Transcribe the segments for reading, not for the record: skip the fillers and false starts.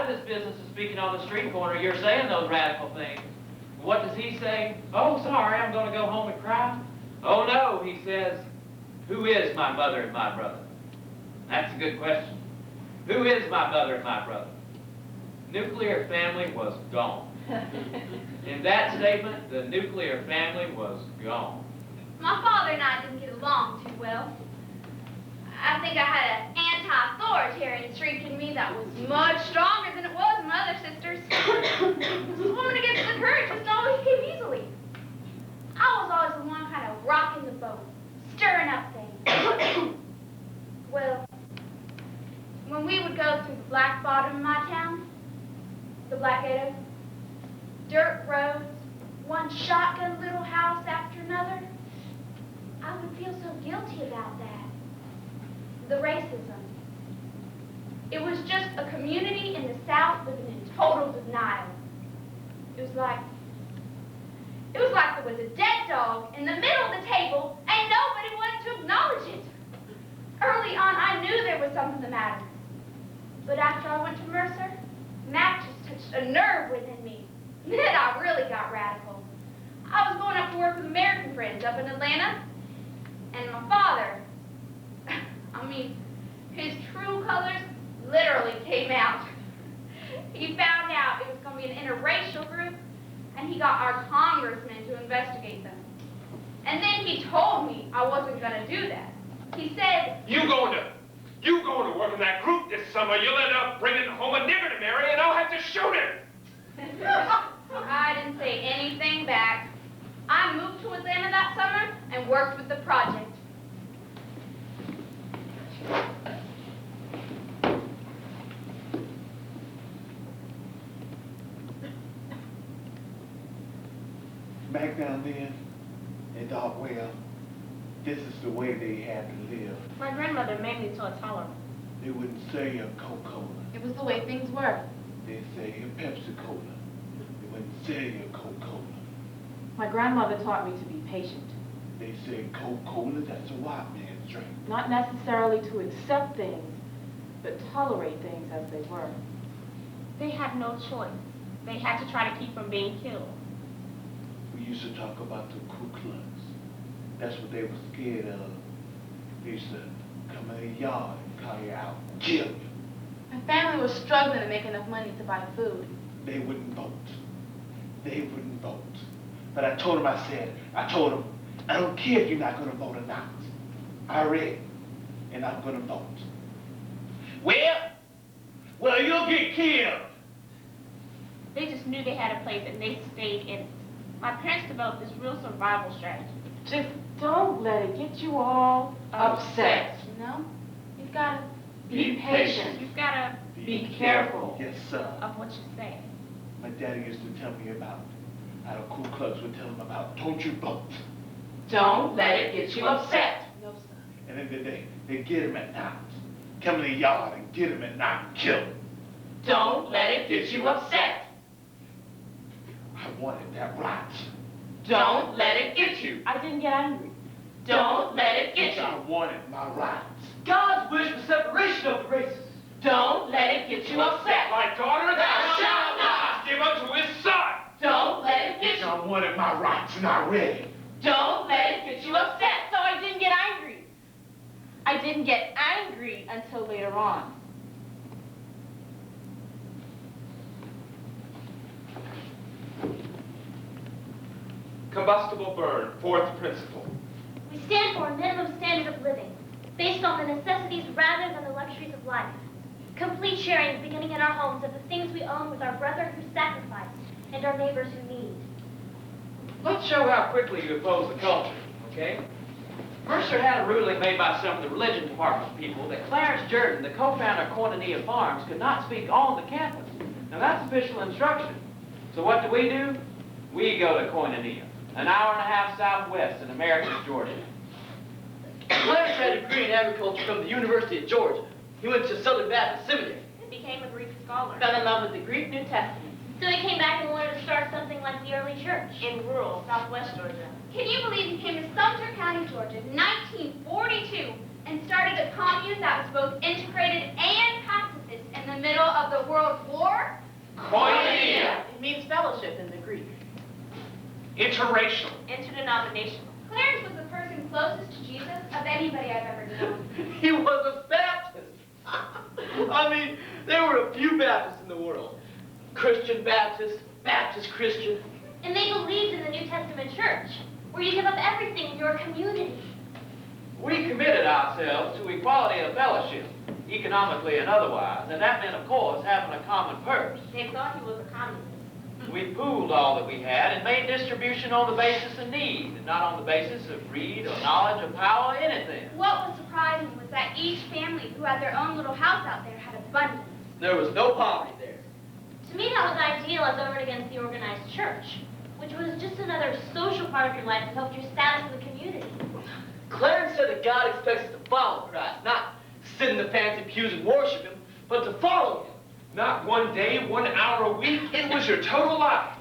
of his business is speaking on the street corner. You're saying those radical things. What does he say? Oh, sorry, I'm going to go home and cry. Oh, no, he says, who is my mother and my brother? That's a good question. Who is my mother and my brother? Nuclear family was gone. In that statement, the nuclear family was gone. My father and I didn't get along too well. I think I had an anti-authoritarian streak in me that was much stronger than it was in my other sisters. This woman against the current just always came easily. I was always the one kind of rocking the boat, stirring up things. Well, when we would go through the black bottom of my town, the Black Ghetto, dirt roads, one shotgun little house after another, I would feel so guilty about that. The racism. It was just a community in the South living in total denial. It was like there was a dead dog in the middle of the table and nobody wanted to acknowledge it. Early on, I knew there was something the matter. But after I went to Mercer, Mac just touched a nerve within me. Then I really got radical. I was going up to work with American friends up in Atlanta, and my father, I mean, his true colors literally came out. He found out it was going to be an interracial group, and he got our congressman to investigate them. And then he told me I wasn't going to do that. He said, You going to work in that group this summer, you'll end up bringing home a nigger to marry, and I'll have to shoot him. I didn't say anything back. I moved to Atlanta that summer and worked with the project. Back down then, they thought, well, this is the way they had to live. My grandmother made me so tolerant. They wouldn't say a Coca-Cola. It was the way things were. They'd say a Pepsi-Cola. They wouldn't say a Coca-Cola. My grandmother taught me to be patient. They say Coca-Cola, that's a white man's drink. Not necessarily to accept things, but tolerate things as they were. They had no choice. They had to try to keep from being killed. We used to talk about the Ku Klux. That's what they were scared of. They used to come in the yard and call you out, kill you. My family was struggling to make enough money to buy food. They wouldn't vote. They wouldn't vote. But I told them, I don't care if you're not going to vote or not. I read, and I'm going to vote. Well, you'll get killed. They just knew they had a place and they stayed in it. My parents developed this real survival strategy. Just don't let it get you all upset. You know? You've got to be patient. You've got to be careful. Yes, sir. Of what you say. My daddy used to tell me about how the Ku Klux would tell him about, don't you vote. Don't let it get you upset. No, sir. And then they get him at night. Come in the yard and get him at night and kill him. Don't let it get you upset. I wanted that right. Don't let it get you. I didn't get angry. Don't let it get you. I wanted my rights. God's wish for separation of the races. Don't let it get you upset. My daughter, thou shalt not give unto his son. Don't let it get you. I wanted my rights and I read it. Don't let it get you upset. So I didn't get angry. I didn't get angry until later on. Combustible burn, fourth principle. We stand for a minimum standard of living, based on the necessities rather than the luxuries of life. Complete sharing beginning in our homes of the things we own with our brother who sacrificed and our neighbors who need. Let's show how quickly you oppose the culture, okay? Mercer had a ruling made by some of the religion department people that Clarence Jordan, the co-founder of Koinonia Farms, could not speak on the campus. Now that's official instruction. So what do? We go to Koinonia, an hour and a half southwest in Americus, Georgia. Clarence had a degree in agriculture from the University of Georgia. He went to Southern Baptist Seminary. He became a Greek scholar. Fell in love with the Greek New Testament. So he came back and wanted to start something like the early church. In rural southwest Georgia. Can you believe he came to Sumter County, Georgia in 1942 and started a commune that was both integrated and pacifist? armistice in the middle of the World War? Koinonia. It means fellowship in the Greek. Interracial. Interdenominational. Clarence was the person closest to Jesus of anybody I've ever known. He was a Baptist. I mean, there were a few Baptists in the world. Christian Baptist, Baptist Christian. And they believed in the New Testament church, where you give up everything in your community. We committed ourselves to equality of fellowship, economically and otherwise, and that meant, of course, having a common purse. They thought he was a communist. We pooled all that we had and made distribution on the basis of need, and not on the basis of greed or knowledge or power or anything. What was surprising was that each family who had their own little house out there had abundance. There was no poverty there. To me, that was ideal as over against the organized church, which was just another social part of your life that helped your status in the community. Clarence said that God expects us to follow Christ, not sit in the fancy pews and worship him, but to follow him. Not 1 day, 1 hour a week. It was your total life.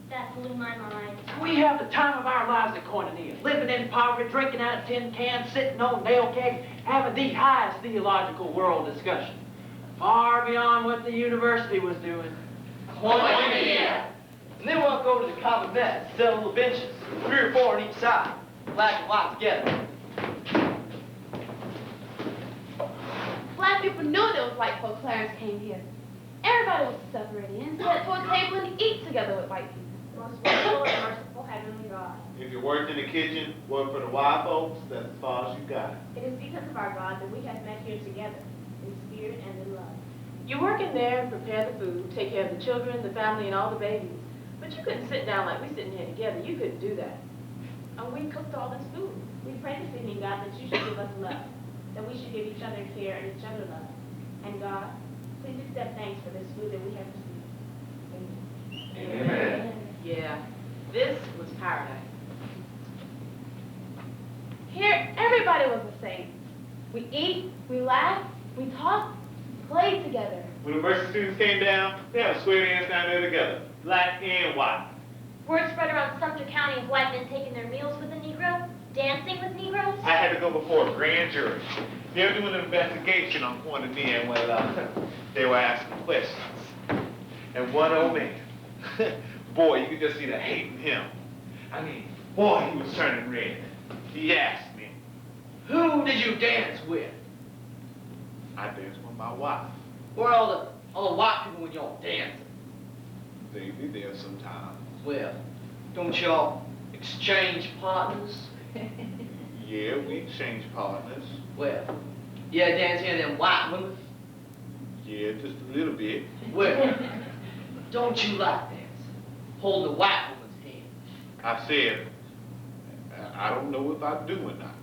That blew my mind. We have the time of our lives at Koinonia, living in poverty, drinking out of tin cans, sitting on nail kegs, having the highest theological world discussion. Far beyond what the university was doing. Koinonia. And then we'll go to the common mess, set little benches, 3 or 4 on each side, black and white together. Black people knew there was white folk. Clarence came here. Everybody was separated and sat to a table and eat together with white people. Most wonderful and merciful heavenly God. If you worked in the kitchen, worked for the white folks, that's as far as you got. It is because of our God that we have met here together, in spirit and in love. You work in there and prepare the food, take care of the children, the family, and all the babies. But you couldn't sit down like we sitting here together. You couldn't do that. And we cooked all this food. We prayed this evening, God, that you should give us love, that we should give each other care and each other love. And God, please accept thanks for this food that we have received. Amen. Amen. Yeah, this was paradise. Here, everybody was the same. We eat, we laugh, we talk, play together. When the Mercer students came down, they had a square dance down there together, black and white. Word spread around Sumter County of white men taking their meals with the Negro, dancing with Negroes. I had to go before a grand jury. They were doing an investigation on Koinonia, and they were asking questions. And one old man, boy, you could just see the hate in him. I mean, boy, he was turning red. He asked me. Who did you dance with? I danced with my wife. Where are all the white people when y'all dancing? They be there sometimes. Well, don't y'all exchange partners? Yeah, we exchanged partners. Well, yeah, dancing with them white women? Yeah, just a little bit. Well, don't you like dancing? Holding the white woman's hand. I said, I don't know if I do or not.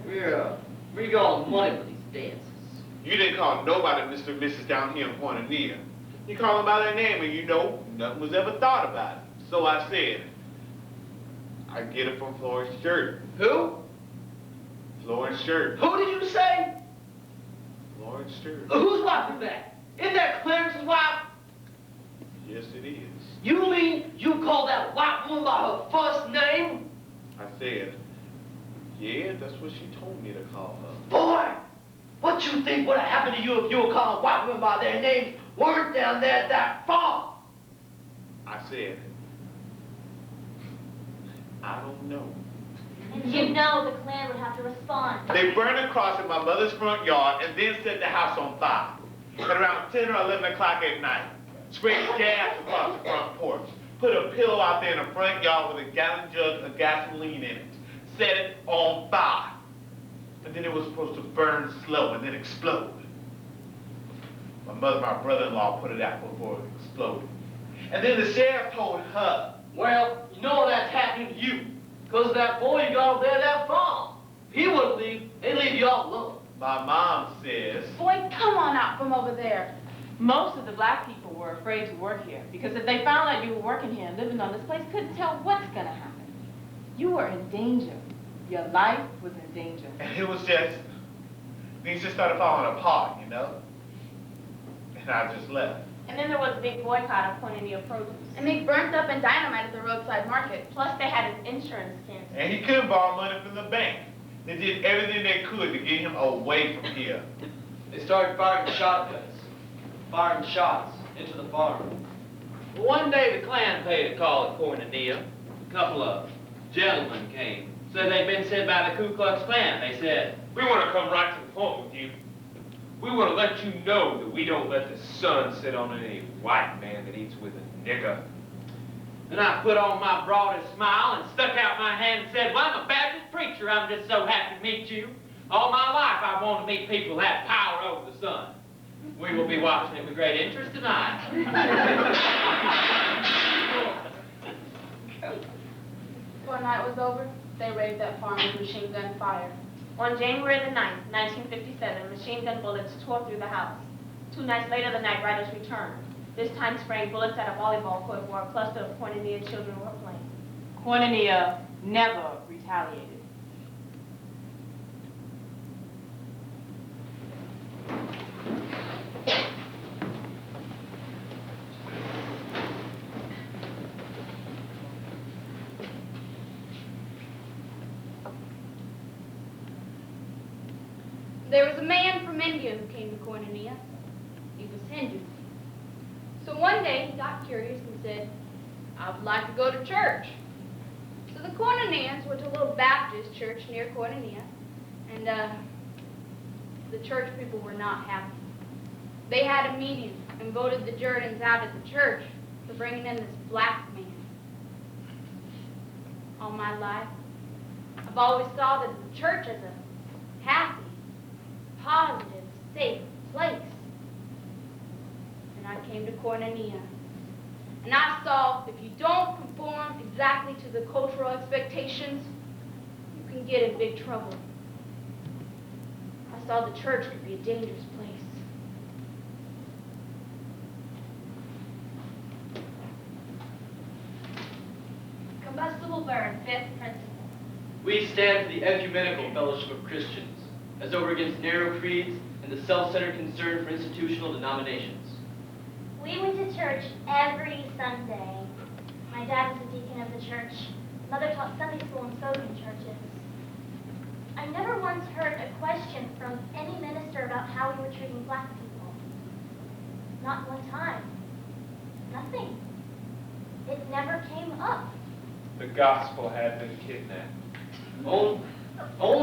Where you got all the money for these dances? You didn't call nobody Mr. and Mrs. down here in Koinonia. You call them by their name and you know nothing was ever thought about it. So I said, I get it from Florence Shirt. Who? Florence Shirt. Who did you say? Florence Shirt. Whose wife is that? Isn't that Clarence's wife? Yes, it is. You mean you call that white woman by her first name? I said, yeah, that's what she told me to call her. Boy, what you think would have happened to you if you were calling white women by their names weren't down there at that farm? I said, I don't know. And you know the Klan would have to respond. They burned a cross in my mother's front yard and then set the house on fire. At around 10 or 11 o'clock at night, sprayed gas across the front porch, put a pillow out there in the front yard with a gallon jug of gasoline in it, set it on fire. And then it was supposed to burn slow and then explode. My brother-in-law put it out before it exploded. And then the sheriff told her. Well, you know that's happening to you. Because of that boy you got over there at that farm. If he wouldn't leave, they'd leave you all alone. My mom says. Boy, come on out from over there. Most of the black people were afraid to work here because if they found out you were working here and living on this place, couldn't tell what's going to happen. You were in danger. Your life was in danger. And it was just, things just started falling apart, you know? And I just left. And then there was a big boycott of Koinonia produce. And they burnt up and dynamited the roadside market. Plus they had his insurance canceled. And he couldn't borrow money from the bank. They did everything they could to get him away from here. They started firing shotguns. firing shots into the farm. One day the Klan paid a call at Koinonia. A couple of gentlemen came. Said they'd been sent by the Ku Klux Klan. They said, "We want to come right to the point with you. We want to let you know that we don't let the sun sit on any white man that eats with a nigger." Then I put on my broadest smile and stuck out my hand and said, "Well, I'm a Baptist preacher. I'm just so happy to meet you. All my life I've wanted to meet people who have power over the sun. We will be watching it with great interest tonight." Before night was over, they raided that farm with machine gun fire. On January the 9th, 1957, machine gun bullets tore through the house. 2 nights later, the night riders returned, this time spraying bullets at a volleyball court where a cluster of Koinonia children were playing. Koinonia never retaliated. There was a man from India who came to Koinonia. He was Hindu. So one day he got curious and said, "I would like to go to church." So the Koinonians went to a little Baptist church near Koinonia, and the church people were not happy. They had a meeting and voted the Jordans out of the church for bringing in this black man. All my life, I've always thought of the church as a happy, positive, safe place. And I came to Koinonia. And I saw if you don't conform exactly to the cultural expectations, you can get in big trouble. I saw the church could be a dangerous place. Combustible burn, 5th principle. We stand for the ecumenical fellowship of Christians, as over against narrow creeds and the self-centered concern for institutional denominations. We went to church every Sunday. My dad was a deacon of the church. Mother taught Sunday school and spoke in churches. I never once heard a question from any minister about how we were treating black people. Not one time. Nothing. It never came up. The gospel had been kidnapped. Only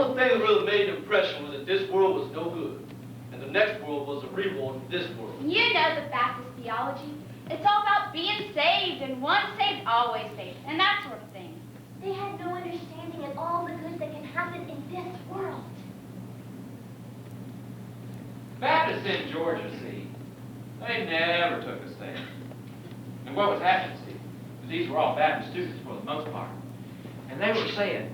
thing that really made an impression was that this world was no good, and the next world was a reward for this world. You know the Baptist theology. It's all about being saved and once saved, always saved, and that sort of thing. They had no understanding of all the good that can happen in this world. Baptists in Georgia, see, they never took a stand. And what was happening, see, was these were all Baptist students for the most part. And they were saying,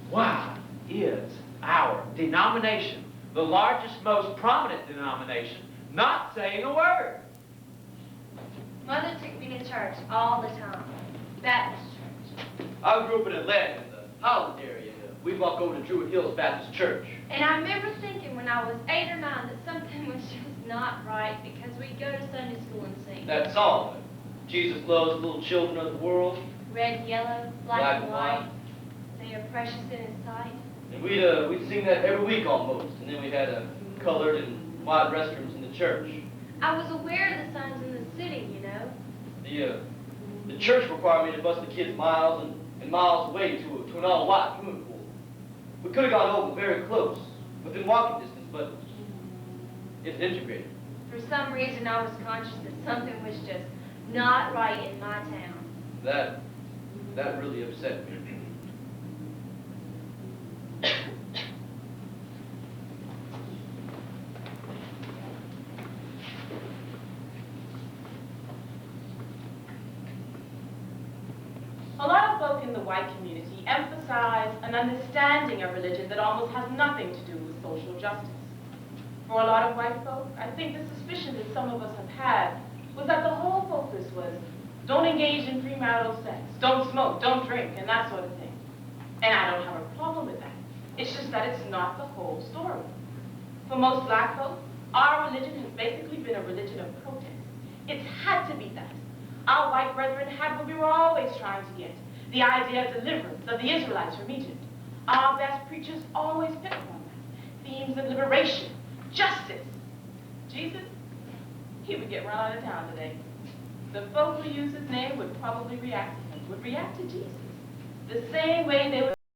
"Why is our denomination, the largest, most prominent denomination, not saying a word?" Mother took me to church all the time. Baptist church. I grew up in Atlanta, in the Holland area. We walk over to Druid Hills Baptist Church. And I remember thinking when I was 8 or 9 that something was just not right because we'd go to Sunday school and sing. That song, Jesus loves little children of the world. Red, yellow, black and white. They are precious in His sight. And we'd sing that every week almost. And then we had colored and white restrooms in the church. I was aware of the signs in the city, you know. The church required me to bus the kids miles and miles away to an all-white swimming pool. We could have gone over very close, within walking distance, but it's integrated. For some reason, I was conscious that something was just not right in my town. That really upset me. A lot of folk in the white community emphasize an understanding of religion that almost has nothing to do with social justice. For a lot of white folk, I think the suspicion that some of us have had was that the whole focus was don't engage in premarital sex, don't smoke, don't drink, and that sort of thing. And I don't have a problem with that. It's just that it's not the whole story. For most black folk, our religion has basically been a religion of protest. It's had to be that. Our white brethren had what we were always trying to get, the idea of deliverance of the Israelites from Egypt. Our best preachers always picked on that. Themes of liberation, justice. Jesus, he would get run out of town today. The folk who use his name would probably react to him, would react to Jesus. The same way they would